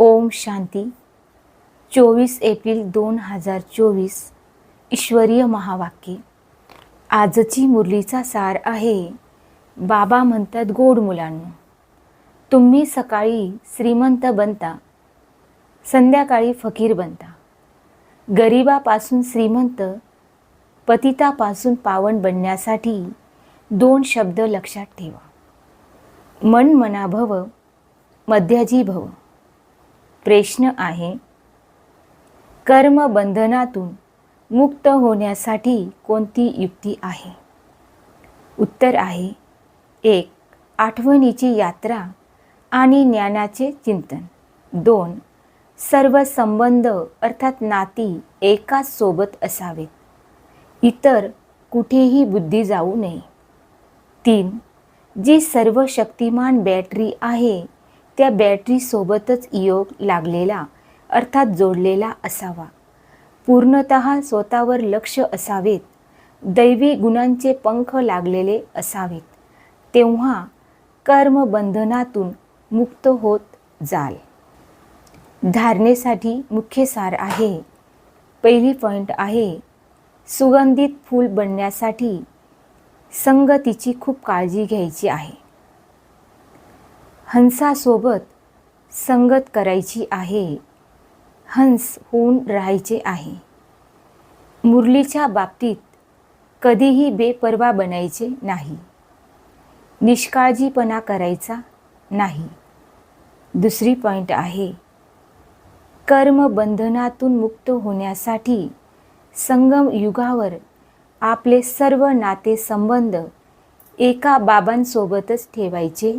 Om Shanti. 24 April 2024. ईश्वरीय महावाक्य. आजची मुरलीचा सार आहे. बाबा म्हणतात, गोड मुलांनो, तुम्ही सकाळी श्रीमंत बनता, संध्याकाळी फकीर बनता. गरिबापासून श्रीमंत, पतितापासून पावन बनण्यासाठी 2 शब्द लक्षात ठेवा. मन मना भव, मध्याजी भव. प्रश्न आहे, कर्म बंधनातून मुक्त होण्यासाठी कोणती युक्ती आहे? उत्तर आहे 1. आठवणीची यात्रा आणि ज्ञानाचे चिंतन. 2. सर्व संबंध अर्थात नाती एकाच सोबत असावेत, इतर कुठेही बुद्धी जाऊ नये. 3. जी सर्व शक्तिमान बॅटरी आहे त्या बॅटरी सोबतच योग लागलेला अर्थात जोडलेला असावा. पूर्णतः स्वतःवर लक्ष असावेत. दैवी गुणांचे पंख लागलेले असावेत. तेव्हा कर्मबंधनातून मुक्त होत जाल. धारणेसाठी मुख्य सार आहे. पहिली पॉइंट आहे, सुगंधित फूल बनण्यासाठी संगतीची खूप काळजी घ्यायची आहे. हंसासोबत संगत करायची आहे. हंस होऊन राहायचे आहे. मुरलीच्या बाबतीत कधीही बेपर्वा बनायचे नाही. निष्काळजीपणा करायचा नाही. दुसरी पॉइंट आहे, कर्मबंधनातून मुक्त होण्यासाठी संगम युगावर आपले सर्व नाते संबंध एका बाबांसोबतच ठेवायचे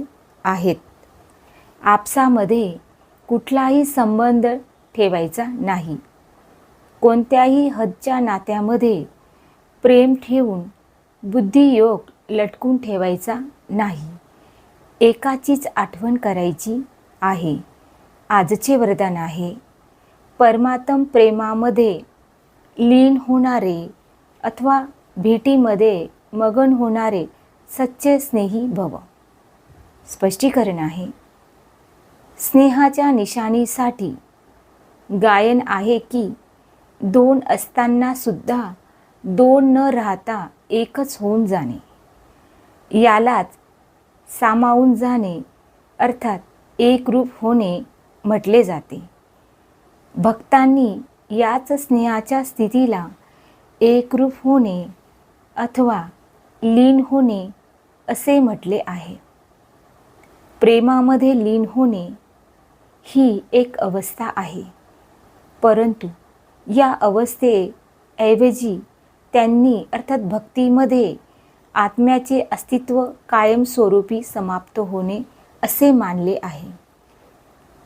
आहेत. आपसामध्ये कुठलाही संबंध ठेवायचा नाही. कोणत्याही हदच्या नात्यामध्ये प्रेम ठेवून बुद्धियोग लटकून ठेवायचा नाही. एकाचीच आठवण करायची आहे. आजचे वरदान आहे, परमात्म प्रेमामध्ये लीन होणारे अथवा भेटीमध्ये मगन होणारे सच्चे स्नेही भव. स्पष्टीकरण आहे, स्नेहाच्या निशाणीसाठी गायन आहे की 2 असताना सुद्धा 2 न राहता एकच होऊन जाणे. यालाच सामावून जाणे अर्थात एकरूप होणे म्हटले जाते. भक्तांनी याच स्नेहाच्या स्थितीला एकरूप होणे अथवा लीन होणे असे म्हटले आहे. प्रेमामध्ये लीन होणे ही एक अवस्था आहे, परंतु या अवस्थेऐवजी त्यांनी अर्थात भक्तीमध्ये आत्म्याचे अस्तित्व कायमस्वरूपी समाप्त होणे असे मानले आहे.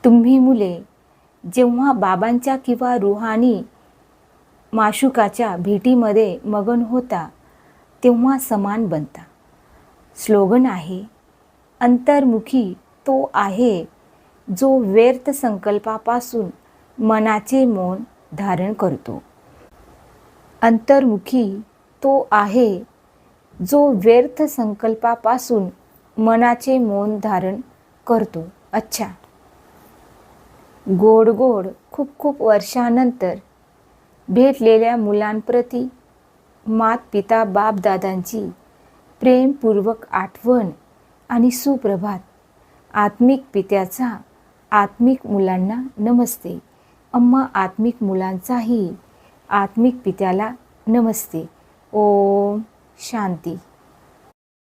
तुम्ही मुले जेव्हा बाबांच्या किंवा रुहानी माशुकाच्या भेटीमध्ये मगन होता तेव्हा समान बनता. स्लोगन आहे, अंतर्मुखी तो आहे जो व्यर्थ संकल्पापासून मनाचे मौन धारण करतो. अंतर्मुखी तो आहे जो व्यर्थ संकल्पापासून मनाचे मौन धारण करतो. अच्छा, गोड गोड खूप खूप वर्षानंतर भेटलेल्या मुलांप्रती मात पिता बापदादांची प्रेमपूर्वक आठवण आणि सुप्रभात. आत्मिक पित्याचा आत्मिक मुलांना नमस्ते. अम्मा आत्मिक मुलांचाही आत्मिक पित्याला नमस्ते. ओम शांती.